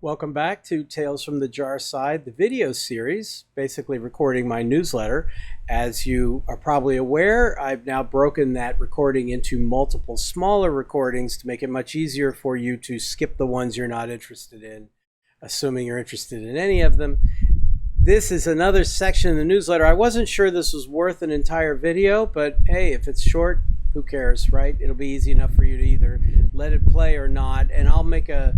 Welcome back to Tales from the Jar Side, the video series, basically recording my newsletter. As you are probably aware, I've now broken that recording into multiple smaller recordings to make it much easier for you to skip the ones you're not interested in, assuming you're interested in any of them. This is another section in the newsletter. I wasn't sure this was worth an entire video, but hey, if it's short, who cares, right? It'll be easy enough for you to either let it play or not, and I'll make a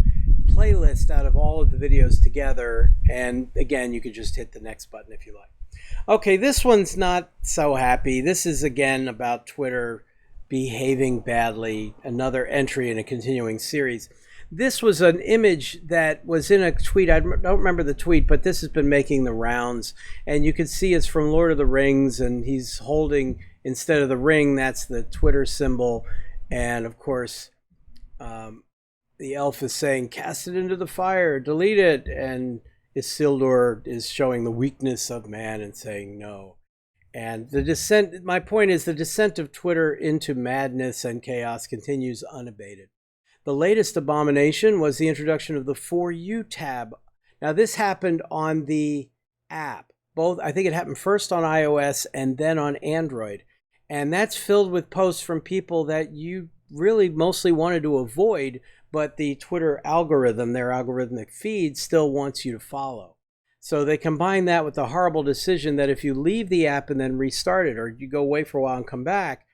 playlist out of all of the videos together, and again, you could just hit the next button if you like. Okay, this one's not so happy. This is again about Twitter behaving badly, another entry in a continuing series. This was an image that was in a tweet. I don't remember the tweet, but this has been making the rounds, and you can see it's from Lord of the Rings, and he's holding, instead of the ring, that's the Twitter symbol, and of course the elf is saying, cast it into the fire, delete it. And Isildur is showing the weakness of man and saying no. And the descent, my point is, the descent of Twitter into madness and chaos continues unabated. The latest abomination was the introduction of the For You tab. Now, this happened on the app. I think it happened first on iOS and then on Android. And that's filled with posts from people that you really mostly wanted to avoid, but the Twitter algorithm, their algorithmic feed, still wants you to follow. So they combine that with the horrible decision that if you leave the app and then restart it, or you go away for a while and come back,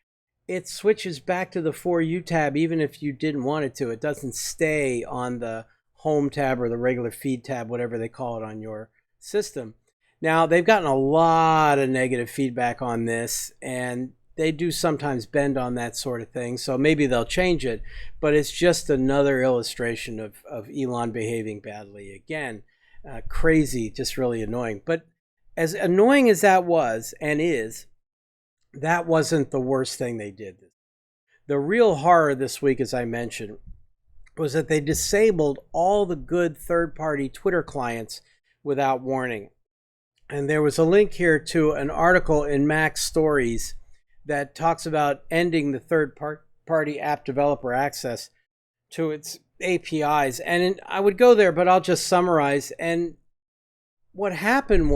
it switches back to the For You tab even if you didn't want it to. It doesn't stay on the home tab or the regular feed tab, whatever they call it on your system. Now, they've gotten a lot of negative feedback on this, and they do sometimes bend on that sort of thing, so maybe they'll change it, but it's just another illustration of Elon behaving badly again. Crazy, just really annoying. But as annoying as that was and is, that wasn't the worst thing they did. The real horror this week, as I mentioned, was that they disabled all the good third-party Twitter clients without warning. And there was a link here to an article in Mac Stories that talks about ending the third-party app developer access to its APIs. And I would go there, but I'll just summarize. And what happened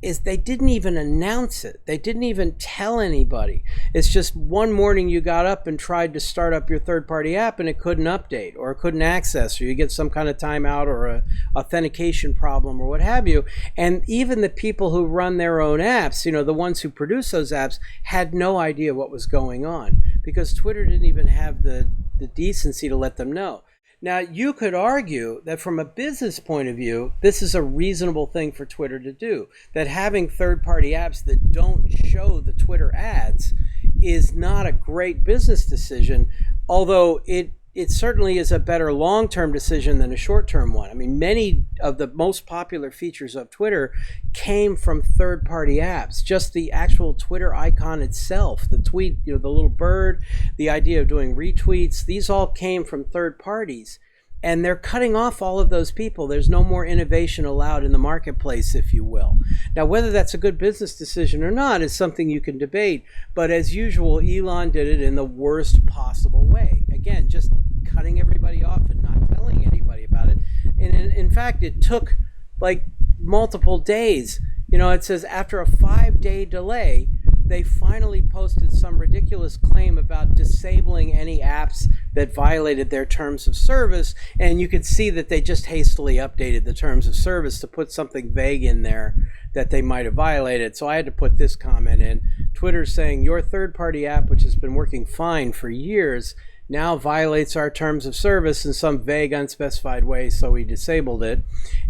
is they didn't even announce it. They didn't even tell anybody. It's just one morning you got up and tried to start up your third-party app and it couldn't update or it couldn't access, or you get some kind of timeout or a authentication problem or what have you. And even the people who run their own apps, the ones who produce those apps, had no idea what was going on because Twitter didn't even have the decency to let them know. Now, you could argue that from a business point of view, this is a reasonable thing for Twitter to do, that having third-party apps that don't show the Twitter ads is not a great business decision, although it certainly is a better long-term decision than a short-term one. I mean, many of the most popular features of Twitter came from third-party apps. Just the actual Twitter icon itself, the tweet, the little bird, the idea of doing retweets, these all came from third parties. And they're cutting off all of those people. There's no more innovation allowed in the marketplace, if you will. Now, whether that's a good business decision or not is something you can debate. But as usual, Elon did it in the worst possible way. Again, just cutting everybody off and not telling anybody about it. And in fact, it took like multiple days. It says after a 5-day delay, they finally posted some ridiculous claim about disabling any apps that violated their terms of service. And you could see that they just hastily updated the terms of service to put something vague in there that they might have violated. So I had to put this comment in. Twitter saying your third-party app, which has been working fine for years, now violates our terms of service in some vague, unspecified way, so we disabled it.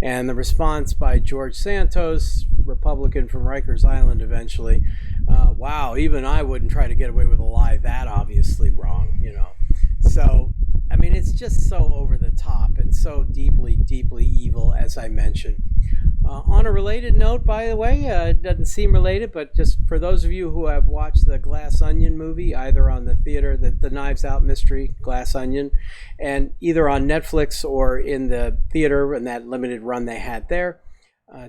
And the response by George Santos, Republican from Rikers Island eventually, wow, even I wouldn't try to get away with a lie that obviously wrong, So, I mean, it's just so over the top and so deeply, deeply evil, as I mentioned. On a related note, by the way, it doesn't seem related, but just for those of you who have watched the Glass Onion movie, either on the theater, the Knives Out mystery, Glass Onion, and either on Netflix or in the theater in that limited run they had there,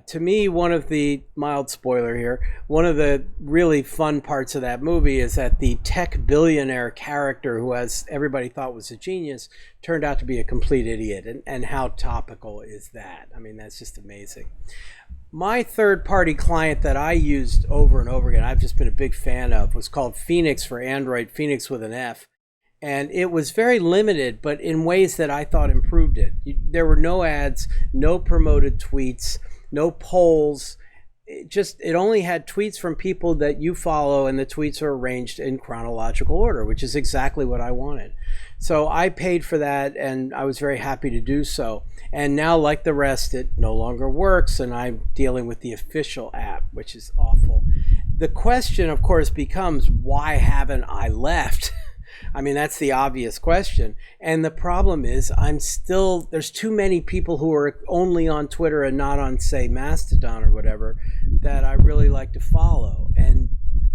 To me, one of the, mild spoiler here, one of the really fun parts of that movie is that the tech billionaire character who has everybody thought was a genius turned out to be a complete idiot. And how topical is that? I mean, that's just amazing. My third-party client that I used over and over again, I've just been a big fan of, was called Phoenix for Android, Phoenix with an F. And it was very limited, but in ways that I thought improved it. There were no ads, no promoted tweets, no polls. It only had tweets from people that you follow, and the tweets are arranged in chronological order, which is exactly what I wanted. So I paid for that, and I was very happy to do so. And now, like the rest, it no longer works, and I'm dealing with the official app, which is awful. The question, of course, becomes, why haven't I left? I mean, that's the obvious question. And the problem is there's too many people who are only on Twitter and not on, say, Mastodon or whatever, that I really like to follow. And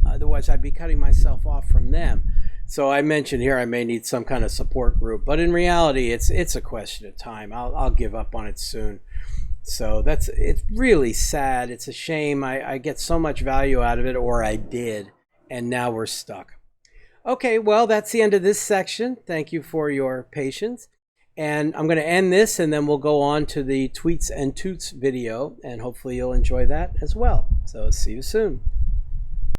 otherwise I'd be cutting myself off from them. So I mentioned here I may need some kind of support group, but in reality, it's a question of time. I'll give up on it soon. So it's really sad. It's a shame. I get so much value out of it, or I did, and now we're stuck. Okay, well, that's the end of this section. Thank you for your patience. And I'm going to end this, and then we'll go on to the Tweets and Toots video, and hopefully you'll enjoy that as well. So see you soon.